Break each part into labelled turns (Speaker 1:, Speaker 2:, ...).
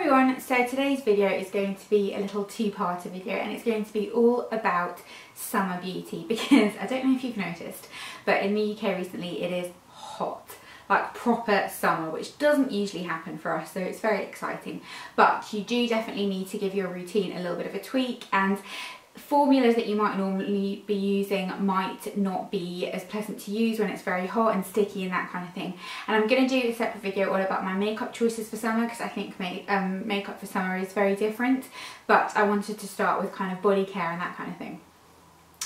Speaker 1: everyone, so today's video is going to be a little two-parter video, and it's going to be all about summer beauty because I don't know if you've noticed, but in the UK recently it is hot, like proper summer, which doesn't usually happen for us, so it's very exciting. But you do definitely need to give your routine a little bit of a tweak, and formulas that you might normally be using might not be as pleasant to use when it's very hot and sticky and that kind of thing. And I'm going to do a separate video all about my makeup choices for summer because I think makeup for summer is very different, but I wanted to start with kind of body care and that kind of thing.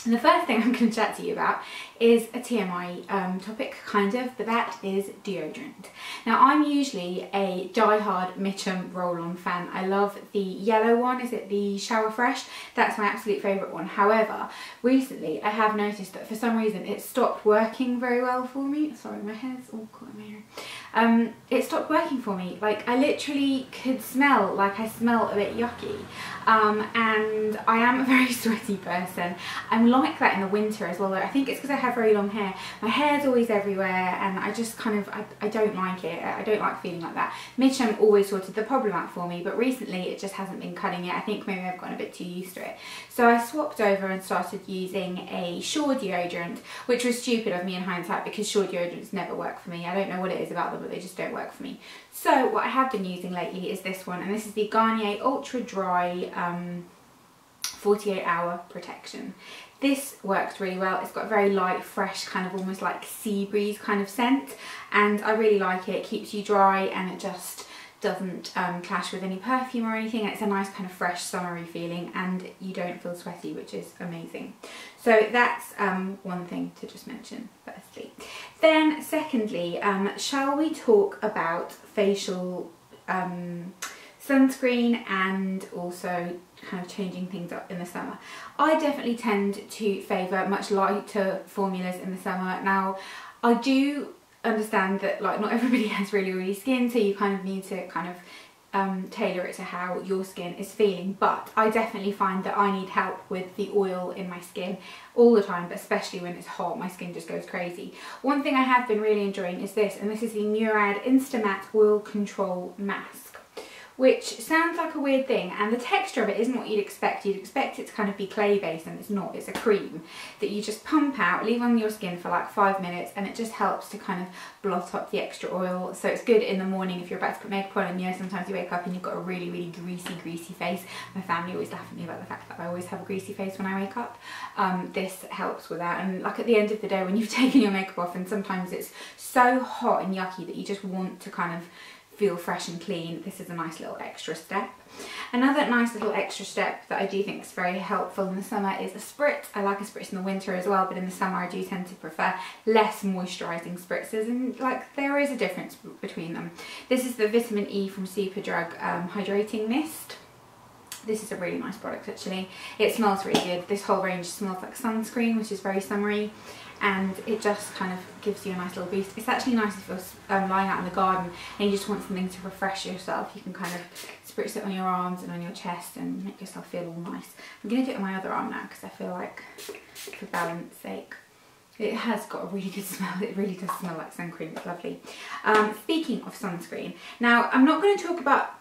Speaker 1: And the first thing I'm going to chat to you about is a TMI topic, kind of, but that is deodorant. Now, I'm usually a die-hard Mitchum roll-on fan. I love the yellow one. Is it the Shower Fresh? That's my absolute favourite one. However, recently I have noticed that for some reason it stopped working very well for me. Sorry, my hair's all caught in my hair. It stopped working for me. Like, I literally could smell like I smell a bit yucky. And I am a very sweaty person. I'm like that in the winter as well, though. I think it's because I have very long hair. My hair's always everywhere and I just kind of, I don't like it. I don't like feeling like that. Mitchum always sorted the problem out for me, but recently it just hasn't been cutting it. I think maybe I've gotten a bit too used to it. So I swapped over and started using a Shore deodorant, which was stupid of me in hindsight because Shore deodorants never work for me. I don't know what it is about them, but they just don't work for me. So what I have been using lately is this one, and this is the Garnier Ultra Dry 48-hour protection. This works really well. It's got a very light, fresh, kind of almost like sea breeze kind of scent, and I really like it. It keeps you dry and it just doesn't clash with any perfume or anything. It's a nice kind of fresh summery feeling and you don't feel sweaty, which is amazing. So that's one thing to just mention firstly. Then secondly, shall we talk about facial sunscreen and also kind of changing things up in the summer. I definitely tend to favour much lighter formulas in the summer. Now, I do understand that like not everybody has really oily skin, so you kind of need to kind of tailor it to how your skin is feeling, but I definitely find that I need help with the oil in my skin all the time, but especially when it's hot, my skin just goes crazy. One thing I have been really enjoying is this, and this is the Murad Instamatte Oil Control Mask, which sounds like a weird thing, and the texture of it isn't what you'd expect. You'd expect it to kind of be clay based, and it's not. It's a cream that you just pump out, leave on your skin for like 5 minutes, and it just helps to kind of blot up the extra oil. So it's good in the morning if you're about to put makeup on, and you know, sometimes you wake up and you've got a really, really greasy face. My family always laugh at me about the fact that I always have a greasy face when I wake up. This helps with that, and like at the end of the day when you've taken your makeup off, and sometimes it's so hot and yucky that you just want to kind of feel fresh and clean, this is a nice little extra step. Another nice little extra step that I do think is very helpful in the summer is a spritz. I like a spritz in the winter as well, but in the summer I do tend to prefer less moisturising spritzes, and like there is a difference between them. This is the vitamin E from Superdrg hydrating mist. This is a really nice product actually. It smells really good. This whole range smells like sunscreen, which is very summery, and it just kind of gives you a nice little boost. It's actually nice if you're lying out in the garden and you just want something to refresh yourself. You can kind of spritz it on your arms and on your chest and make yourself feel all nice. I'm going to do it on my other arm now because I feel like, for balance sake, it has got a really good smell. It really does smell like sun cream. It's lovely. Speaking of sunscreen, now I'm not going to talk about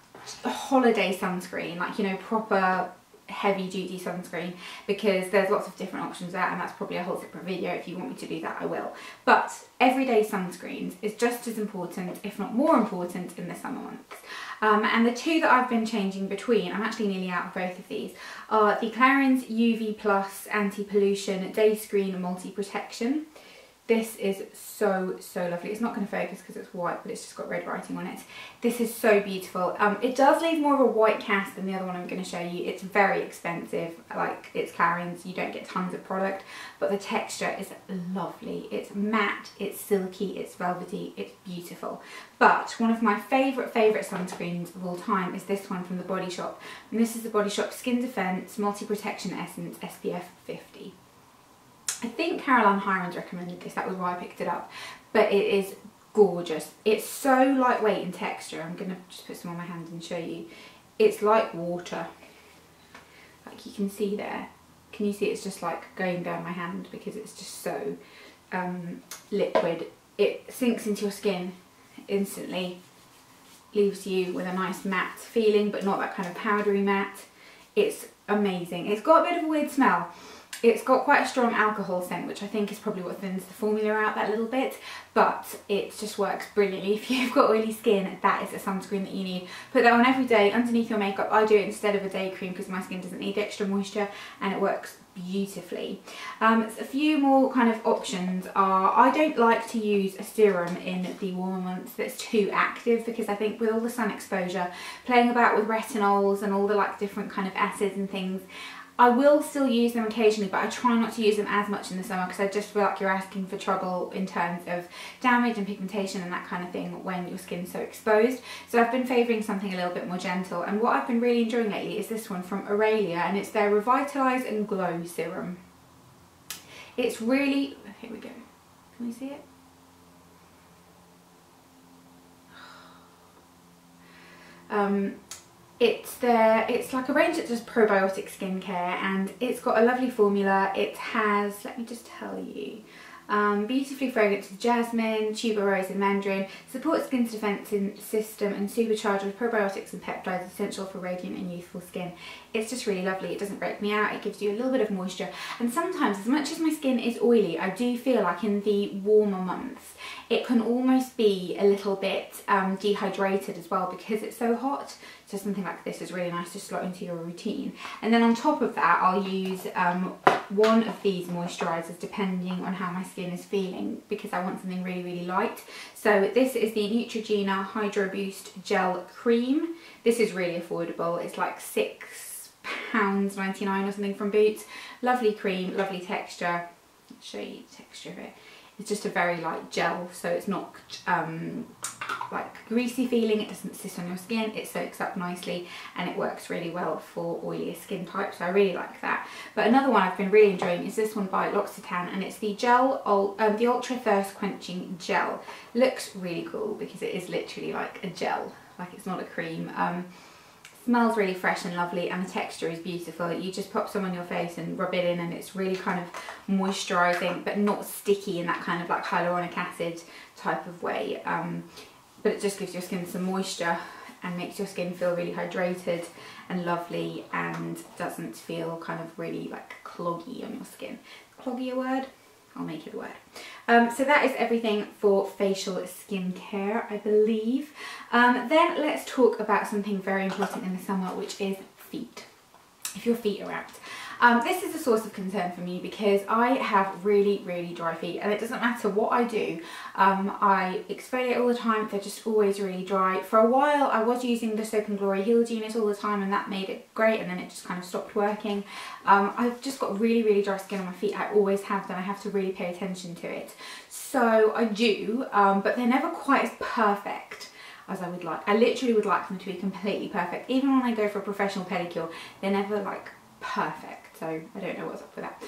Speaker 1: a holiday sunscreen, like, you know, proper heavy duty sunscreen, because there's lots of different options there, and that's probably a whole separate video. If you want me to do that, I will. But everyday sunscreens is just as important, if not more important, in the summer months. And the two that I've been changing between, I'm actually nearly out of both of these, are the Clarins UV Plus Anti-Pollution Day Screen Multi Protection. This is so, so lovely. It's not going to focus because it's white, but it's just got red writing on it. This is so beautiful. It does leave more of a white cast than the other one I'm going to show you. It's very expensive, like it's Clarins. You don't get tons of product, but the texture is lovely. It's matte, it's silky, it's velvety, it's beautiful. But one of my favourite sunscreens of all time is this one from the Body Shop. And this is the Body Shop Skin Defense Multi-Protection Essence SPF 50. I think Caroline Hirons recommended this, that was why I picked it up, but it is gorgeous. It's so lightweight in texture. I'm going to just put some on my hand and show you. It's like water, like you can see there. Can you see it's just like going down my hand because it's just so liquid. It sinks into your skin instantly. leaves you with a nice matte feeling, but not that kind of powdery matte. It's amazing. It's got a bit of a weird smell. It's got quite a strong alcohol scent, which I think is probably what thins the formula out that little bit, but it just works brilliantly. If you've got oily skin, that is a sunscreen that you need. Put that on every day underneath your makeup. I do it instead of a day cream because my skin doesn't need the extra moisture, and it works beautifully. A few more kind of options are, I don't like to use a serum in the warmer months that's too active, because I think with all the sun exposure, playing about with retinols and all the like different kind of acids and things, I will still use them occasionally, but I try not to use them as much in the summer because I just feel like you're asking for trouble in terms of damage and pigmentation and that kind of thing when your skin's so exposed. So I've been favouring something a little bit more gentle, and what I've been really enjoying lately is this one from Aurelia, and it's their Revitalise and Glow Serum. It's really, here we go, can we see it? It's like a range that does probiotic skincare, and it's got a lovely formula. It has, let me just tell you, beautifully fragrant with jasmine, tuberose and mandarin, supports skin's defensive system and supercharged with probiotics and peptides essential for radiant and youthful skin. It's just really lovely. It doesn't break me out. It gives you a little bit of moisture, and sometimes, as much as my skin is oily, I do feel like in the warmer months it can almost be a little bit dehydrated as well because it's so hot. So something like this is really nice to slot into your routine. And then on top of that, I'll use one of these moisturisers depending on how my skin is feeling, because I want something really, really light. So this is the Neutrogena Hydro Boost Gel Cream. This is really affordable. It's like £6.99 or something from Boots. Lovely cream, lovely texture. I'll show you the texture of it. It's just a very light gel, so it's not like greasy feeling. It doesn't sit on your skin. It soaks up nicely, and it works really well for oilier skin types. So I really like that. But another one I've been really enjoying is this one by Loccitane, and it's the the Ultra Thirst Quenching Gel. Looks really cool because it is literally like a gel, like it's not a cream. Smells really fresh and lovely, and the texture is beautiful. You just pop some on your face and rub it in, and it's really kind of moisturising but not sticky in that kind of like hyaluronic acid type of way. But it just gives your skin some moisture and makes your skin feel really hydrated and lovely, and doesn't feel kind of really like cloggy on your skin. Cloggy a word? I'll make it a word. So that is everything for facial skincare, I believe. Then let's talk about something very important in the summer, which is feet. If your feet are wrapped. This is a source of concern for me because I have really, really dry feet, and it doesn't matter what I do. I exfoliate all the time, they're just always really dry. For a while I was using the Soap and Glory Healed Unit all the time, and that made it great, and then it just kind of stopped working. I've just got really, really dry skin on my feet. I always have done. I have to really pay attention to it. So I do, but they're never quite as perfect as I would like. I literally would like them to be completely perfect. Even when I go for a professional pedicure, they're never like perfect. So I don't know what's up with that.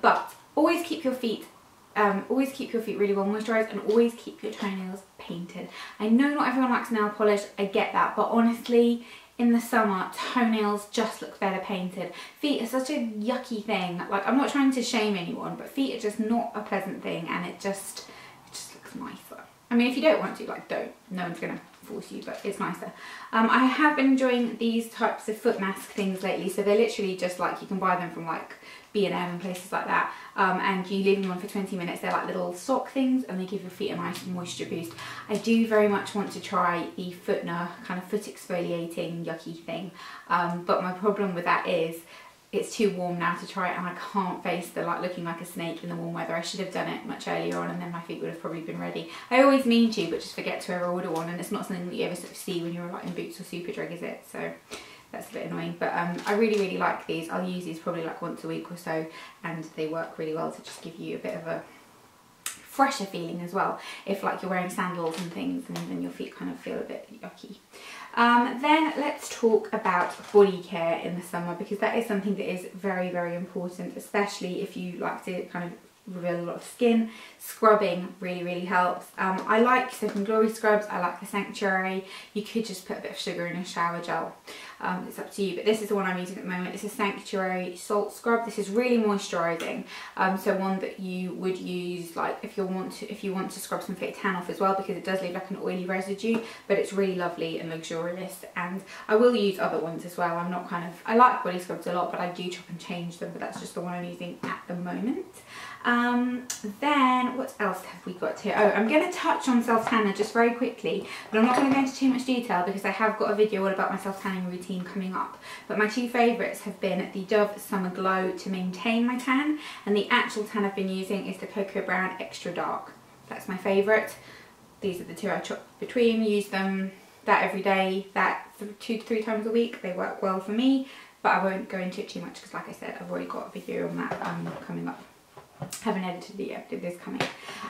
Speaker 1: But always keep your feet really well moisturised, and always keep your toenails painted. I know not everyone likes nail polish, I get that, but honestly, in the summer, toenails just look better painted. Feet are such a yucky thing. Like, I'm not trying to shame anyone, but feet are just not a pleasant thing, and it just looks nicer. I mean, if you don't want to, like, don't. No one's gonna force you, but it's nicer. I have been enjoying these types of foot mask things lately. So they're literally just like, you can buy them from like B&M and places like that, and you leave them on for 20 minutes. They're like little sock things, and they give your feet a nice moisture boost. I do very much want to try the Footner kind of foot exfoliating yucky thing, but my problem with that is it's too warm now to try it, and I can't face the like looking like a snake in the warm weather. I should have done it much earlier on, and then my feet would have probably been ready. I always mean to, but just forget to ever order one, and it's not something that you ever sort of see when you're like in Boots or Superdrg, is it? So that's a bit annoying, but I really, really like these. I'll use these probably like once a week or so, and they work really well to just give you a bit of a fresher feeling as well, if like you're wearing sandals and things, and then your feet kind of feel a bit yucky. Then let's talk about body care in the summer, because that is something that is very, very important, especially if you like to kind of reveal a lot of skin. Scrubbing really helps. I like Soap and Glory scrubs. I like the Sanctuary. You could just put a bit of sugar in a shower gel. It's up to you, but this is the one I'm using at the moment. It's a Sanctuary salt scrub. This is really moisturising, so one that you would use like if you want to scrub some fake tan off as well, because it does leave like an oily residue, but it's really lovely and luxurious. And I will use other ones as well. I like body scrubs a lot, but I do chop and change them, but that's just the one I'm using at the moment. Then what else have we got here? Oh, I'm going to touch on self-tanner just very quickly, but I'm not going to go into too much detail because I have got a video all about my self-tanning routine coming up. But my two favourites have been the Dove Summer Glow to maintain my tan, and the actual tan I've been using is the Cocoa Brown Extra Dark. That's my favourite. These are the two I chop between. Use them that every day, that 2 to 3 times a week. They work well for me, but I won't go into it too much because, like I said, I've already got a video on that coming up. Haven't edited it yet, but this coming.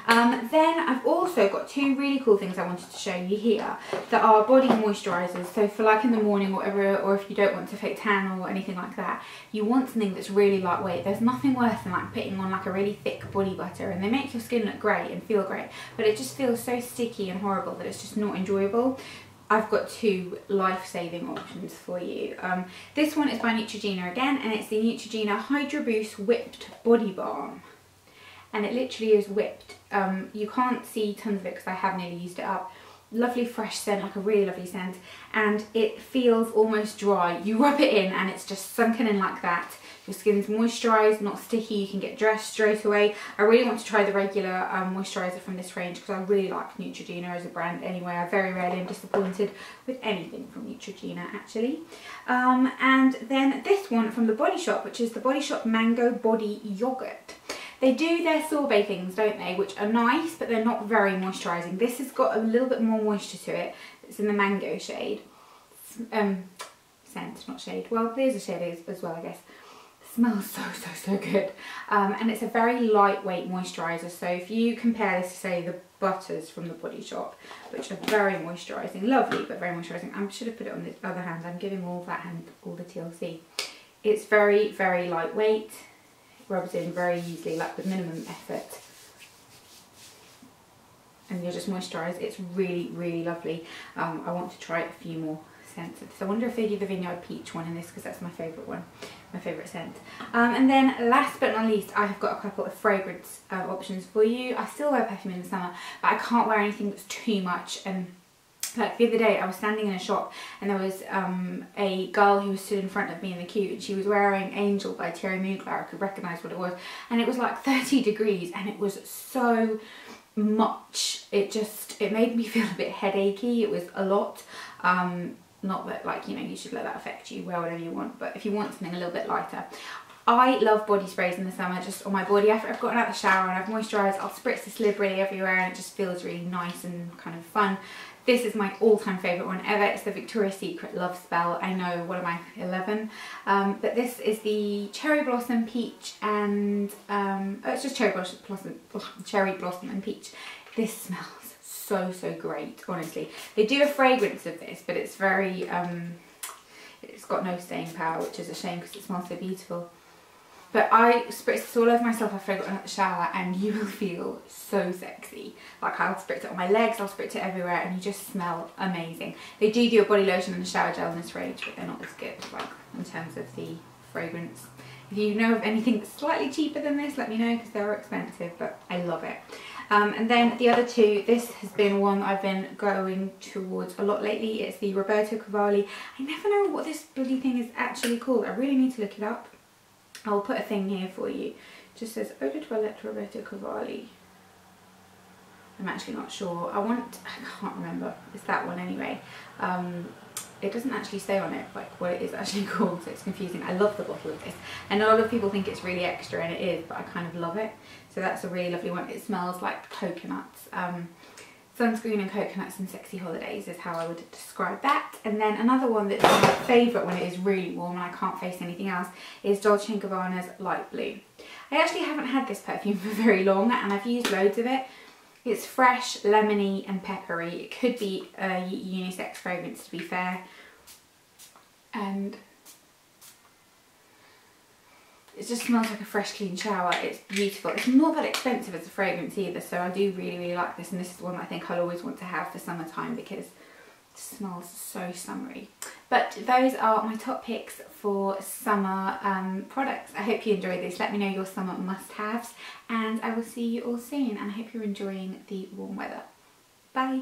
Speaker 1: Then I've also got 2 really cool things I wanted to show you here that are body moisturisers. So for like in the morning or whatever, or if you don't want to fake tan or anything like that, you want something that's really lightweight. There's nothing worse than like putting on like a really thick body butter, and they make your skin look great and feel great, but it just feels so sticky and horrible that it's just not enjoyable. I've got 2 life-saving options for you. This one is by Neutrogena again, and it's the Neutrogena Hydro Boost Whipped Body Balm. And it literally is whipped. You can't see tons of it because I have nearly used it up. Lovely fresh scent, like a really lovely scent, and it feels almost dry. You rub it in and it's just sunken in like that. Your skin's moisturised, not sticky, you can get dressed straight away. I really want to try the regular moisturiser from this range because I really like Neutrogena as a brand anyway. I very rarely am disappointed with anything from Neutrogena actually. And then this one from The Body Shop, which is the Body Shop Mango Body Yogurt. They do their sorbet things, don't they, which are nice, but they're not very moisturising. This has got a little bit more moisture to it. It's in the mango shade. Scent, not shade. Well, there's a shade as well, I guess. Smells so good. And it's a very lightweight moisturiser. So if you compare this to, say, the butters from The Body Shop, which are very moisturising, lovely, but very moisturising. I should have put it on the other hand. I'm giving all that hand all the TLC. It's very lightweight. Rubs in very easily, like with minimum effort, and you're just moisturised. It's really lovely. I want to try a few more scents. So I wonder if they do the Vineyard Peach one in this, because that's my favourite one, my favourite scent. And then last but not least, I have got a couple of fragrance options for you. I still wear perfume in the summer, but I can't wear anything that's too much. And like the other day I was standing in a shop and there was a girl who stood in front of me in the queue, and she was wearing Angel by Thierry Mugler. I could recognise what it was, and it was like 30 degrees and it was so much. It made me feel a bit headachy. It was a lot. Not that, like, you know, you should let that affect you, wear whatever you want, but if you want something a little bit lighter. I love body sprays in the summer, just on my body. After I've gotten out of the shower and I've moisturised, I'll spritz this liberally everywhere and it just feels really nice and kind of fun. This is my all-time favourite one ever. It's the Victoria's Secret Love Spell. I know, what am I, 11? But this is the Cherry Blossom Peach and, oh, it's just Cherry Blossom and Peach. This smells so great, honestly. They do a fragrance of this, but it's very, it's got no staying power, which is a shame because it smells so beautiful. But I spritz this all over myself after I got out of the shower, and you will feel so sexy. Like, I'll spritz it on my legs, I'll spritz it everywhere, and you just smell amazing. They do a body lotion and a shower gel in this range, but they're not as good, like, in terms of the fragrance. If you know of anything that's slightly cheaper than this, let me know, because they're expensive, but I love it. And then the other two, this has been one I've been going towards a lot lately. It's the Roberto Cavalli. I never know what this bloody thing is actually called. I really need to look it up. I'll put a thing here for you. It just says Eau de Toilette Roberto Cavalli. I'm actually not sure. I can't remember. It's that one anyway. It doesn't actually say on it like what it is actually called, so it's confusing. I love the bottle of this, and a lot of people think it's really extra, and it is, but I kind of love it. So that's a really lovely one. It smells like coconuts. Sunscreen and coconuts and sexy holidays is how I would describe that. And then another one that's my favourite when it is really warm and I can't face anything else is Dolce & Gabbana's Light Blue. I actually haven't had this perfume for very long, and I've used loads of it. It's fresh, lemony and peppery. It could be a unisex fragrance, to be fair. And it just smells like a fresh clean shower. It's beautiful. It's not that expensive as a fragrance either, so I do really, really like this, and this is one that I think I'll always want to have for summertime because it smells so summery. But those are my top picks for summer products. I hope you enjoyed this. Let me know your summer must-haves, and I will see you all soon, and I hope you're enjoying the warm weather. Bye!